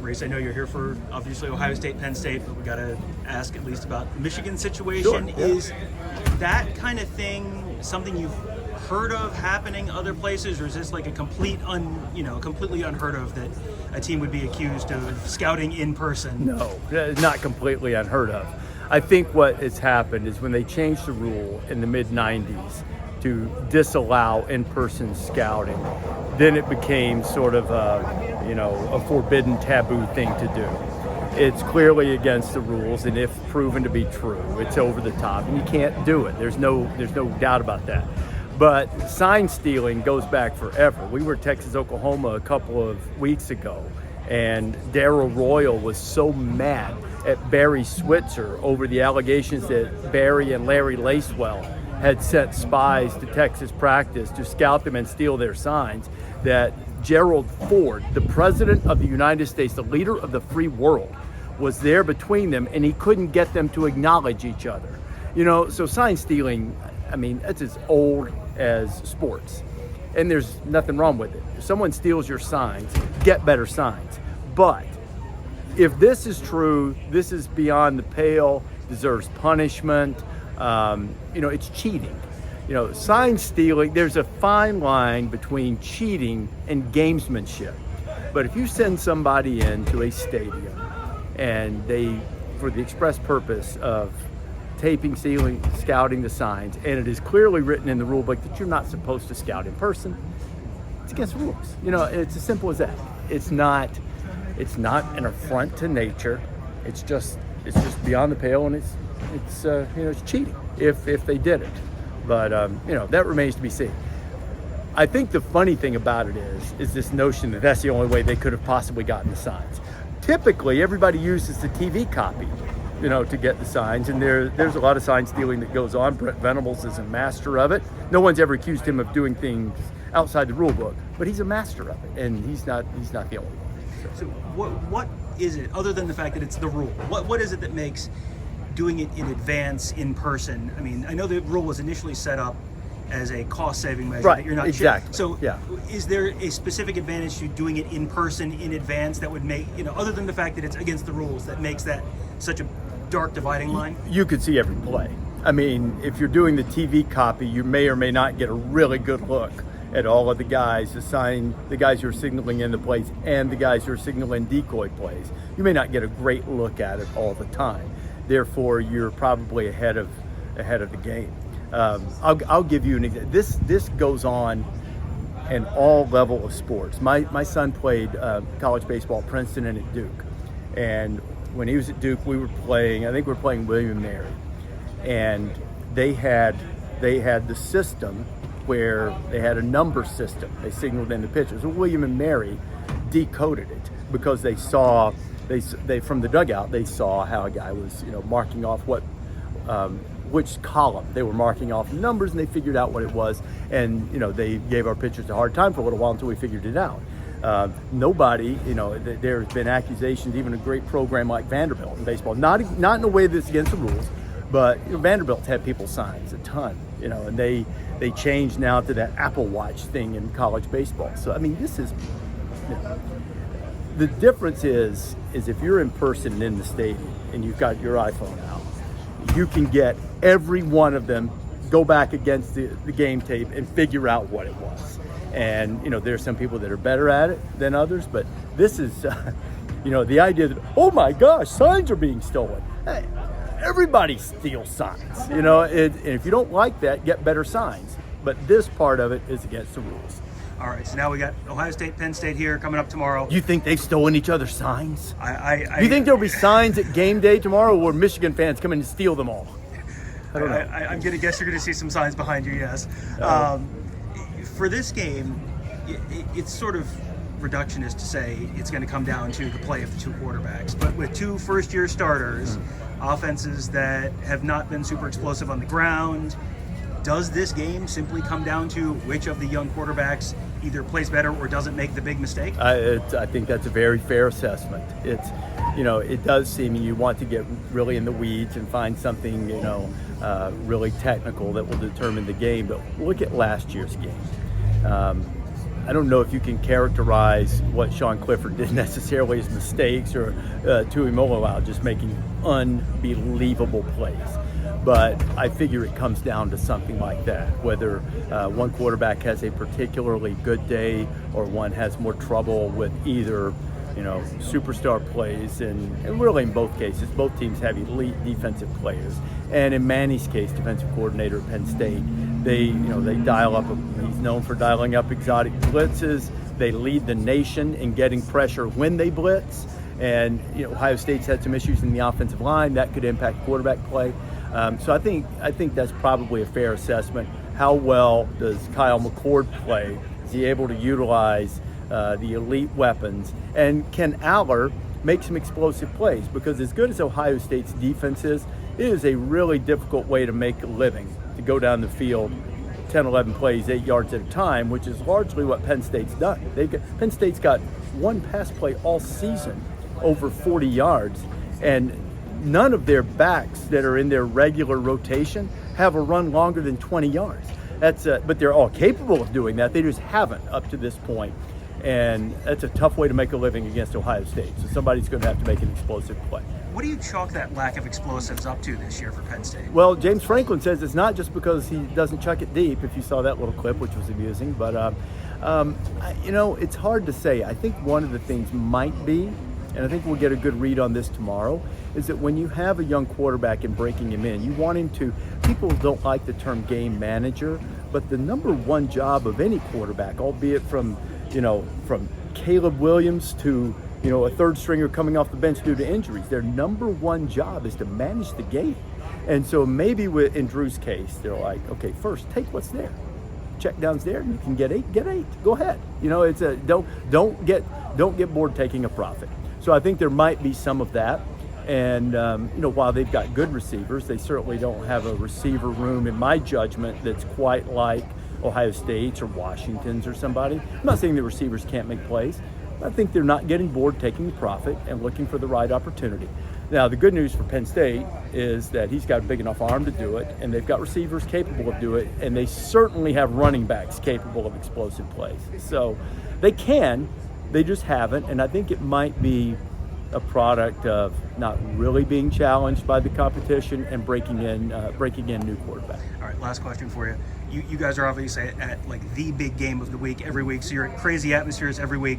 Rece, I know you're here for obviously Ohio State, Penn State, but we got to ask at least about the Michigan situation. Sure, yeah. Is that kind of thing something you've heard of happening other places, or is this like a completely unheard of that a team would be accused of scouting in person? No, not completely unheard of. I think what has happened is when they changed the rule in the mid-90s to disallow in-person scouting, then it became sort of a forbidden, taboo thing to do. It's clearly against the rules, and if proven to be true, it's over the top, and you can't do it. There's no doubt about that. But sign stealing goes back forever. We were at Texas, Oklahoma a couple of weeks ago, and Darrell Royal was so mad at Barry Switzer over the allegations that Barry and Larry Lacewell had sent spies to Texas practice to scout them and steal their signs, that Gerald Ford, the president of the United States, the leader of the free world, was there between them, and he couldn't get them to acknowledge each other. So sign stealing, it's as old as sports, and there's nothing wrong with it. If someone steals your signs, get better signs. But if this is true, this is beyond the pale, deserves punishment. It's cheating. Sign stealing, there's a fine line between cheating and gamesmanship. But if you send somebody into a stadium and they, for the express purpose of taping, sealing, scouting the signs, and it is clearly written in the rule book that you're not supposed to scout in person, it's against the rules. It's as simple as that. It's not an affront to nature. It's just beyond the pale, and it's cheating if they did it. But that remains to be seen. I think the funny thing about it is this notion that that's the only way they could have possibly gotten the signs. Typically, everybody uses the TV copy, to get the signs, and there's a lot of sign stealing that goes on. Brent Venables is a master of it. No one's ever accused him of doing things outside the rule book, but he's a master of it, and he's not the only one. So what is it, other than the fact that it's the rule, what is it that makes doing it in advance in person? I know the rule was initially set up as a cost-saving measure, right? That you're not exactly. So yeah. Is there a specific advantage to doing it in person in advance that would make, other than the fact that it's against the rules, that makes that such a dark dividing line? You could see every play. If you're doing the TV copy, you may or may not get a really good look at all of the guys, the guys who are signaling in the plays and the guys who are signaling decoy plays. You may not get a great look at it all the time. Therefore, you're probably ahead of the game. I'll give you an example. This goes on in all level of sports. My son played college baseball at Princeton and at Duke, and when he was at Duke, we were playing William & Mary, and they had the system where they had a number system. They signaled in the pitches. Well, William & Mary decoded it because they saw they from the dugout they saw how a guy was marking off which column they were marking off numbers, and they figured out what it was, and they gave our pitchers a hard time for a little while until we figured it out. Nobody, there's been accusations, even a great program like Vanderbilt in baseball, not in a way that's against the rules, but Vanderbilt's had people signs a ton, and they changed now to that Apple Watch thing in college baseball. So this is, the difference is if you're in person in the stadium and you've got your iPhone out, you can get every one of them, go back against the game tape and figure out what it was. And there's some people that are better at it than others, but this is the idea that, oh my gosh, signs are being stolen. Hey, everybody steals signs, and if you don't like that, get better signs. But this part of it is against the rules. All right, so now we got Ohio State, Penn State here coming up tomorrow. You think they've stolen each other's signs? Do you think there'll be signs at game day tomorrow, or Michigan fans come in and steal them all? I don't know. I'm going to guess you're going to see some signs behind you, yes. For this game, it's sort of reductionist to say it's going to come down to the play of the two quarterbacks. But with two first-year starters, offenses that have not been super explosive on the ground, does this game simply come down to which of the young quarterbacks either plays better or doesn't make the big mistake? I think that's a very fair assessment. It does seem you want to get really in the weeds and find something, really technical that will determine the game. But look at last year's game. I don't know if you can characterize what Sean Clifford did necessarily as mistakes, or Tuimoloau just making unbelievable plays. But I figure it comes down to something like that, whether one quarterback has a particularly good day or one has more trouble with either, superstar plays, and really in both cases, both teams have elite defensive players. And in Manny's case, defensive coordinator at Penn State, they dial up. He's known for dialing up exotic blitzes. They lead the nation in getting pressure when they blitz. And Ohio State's had some issues in the offensive line that could impact quarterback play. So I think that's probably a fair assessment. How well does Kyle McCord play? Is he able to utilize the elite weapons? And can Aller make some explosive plays? Because as good as Ohio State's defense is, it is a really difficult way to make a living, to go down the field 10, 11 plays, 8 yards at a time, which is largely what Penn State's done. Penn State's got one pass play all season over 40 yards, and none of their backs that are in their regular rotation have a run longer than 20 yards. But they're all capable of doing that. They just haven't up to this point. And that's a tough way to make a living against Ohio State. So somebody's going to have to make an explosive play. What do you chalk that lack of explosives up to this year for Penn State? Well, James Franklin says it's not just because he doesn't chuck it deep, if you saw that little clip, which was amusing. But, it's hard to say. I think one of the things might be, and I think we'll get a good read on this tomorrow, is that when you have a young quarterback and breaking him in, you want him to, people don't like the term game manager, but the number one job of any quarterback, albeit from Caleb Williams to, a third stringer coming off the bench due to injuries, their number one job is to manage the game. And so maybe in Drew's case, they're like, okay, first take what's there. Check down's there, and you can get 8, go ahead. It's don't get bored taking a profit. So I think there might be some of that. And, while they've got good receivers, they certainly don't have a receiver room, in my judgment, that's quite like Ohio State's or Washington's or somebody. I'm not saying the receivers can't make plays. I think they're not getting bored taking the profit and looking for the right opportunity. Now, the good news for Penn State is that he's got a big enough arm to do it, and they've got receivers capable of doing it, and they certainly have running backs capable of explosive plays. So they can, they just haven't, and I think it might be a product of not really being challenged by the competition and breaking in new quarterback. All right, last question for you. You guys are obviously at like the big game of the week every week, so you're at crazy atmospheres every week.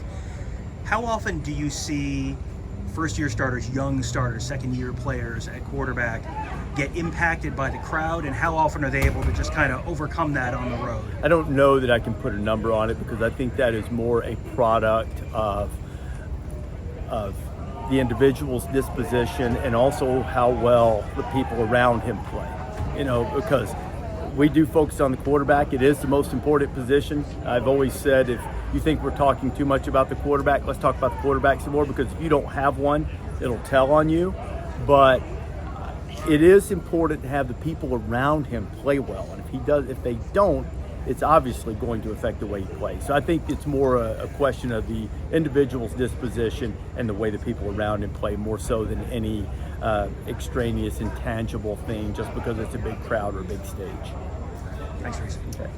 How often do you see first-year starters, young starters, second-year players at quarterback get impacted by the crowd, and how often are they able to just kind of overcome that on the road? I don't know that I can put a number on it, because I think that is more a product of the individual's disposition and also how well the people around him play. Because we do focus on the quarterback. It is the most important position. I've always said, if you think we're talking too much about the quarterback, let's talk about the quarterback some more, because if you don't have one, it'll tell on you. But it is important to have the people around him play well. And if they don't, it's obviously going to affect the way he plays. So I think it's more a question of the individual's disposition and the way the people around him play, more so than any extraneous, intangible thing just because it's a big crowd or a big stage. Thanks, Rece. Okay.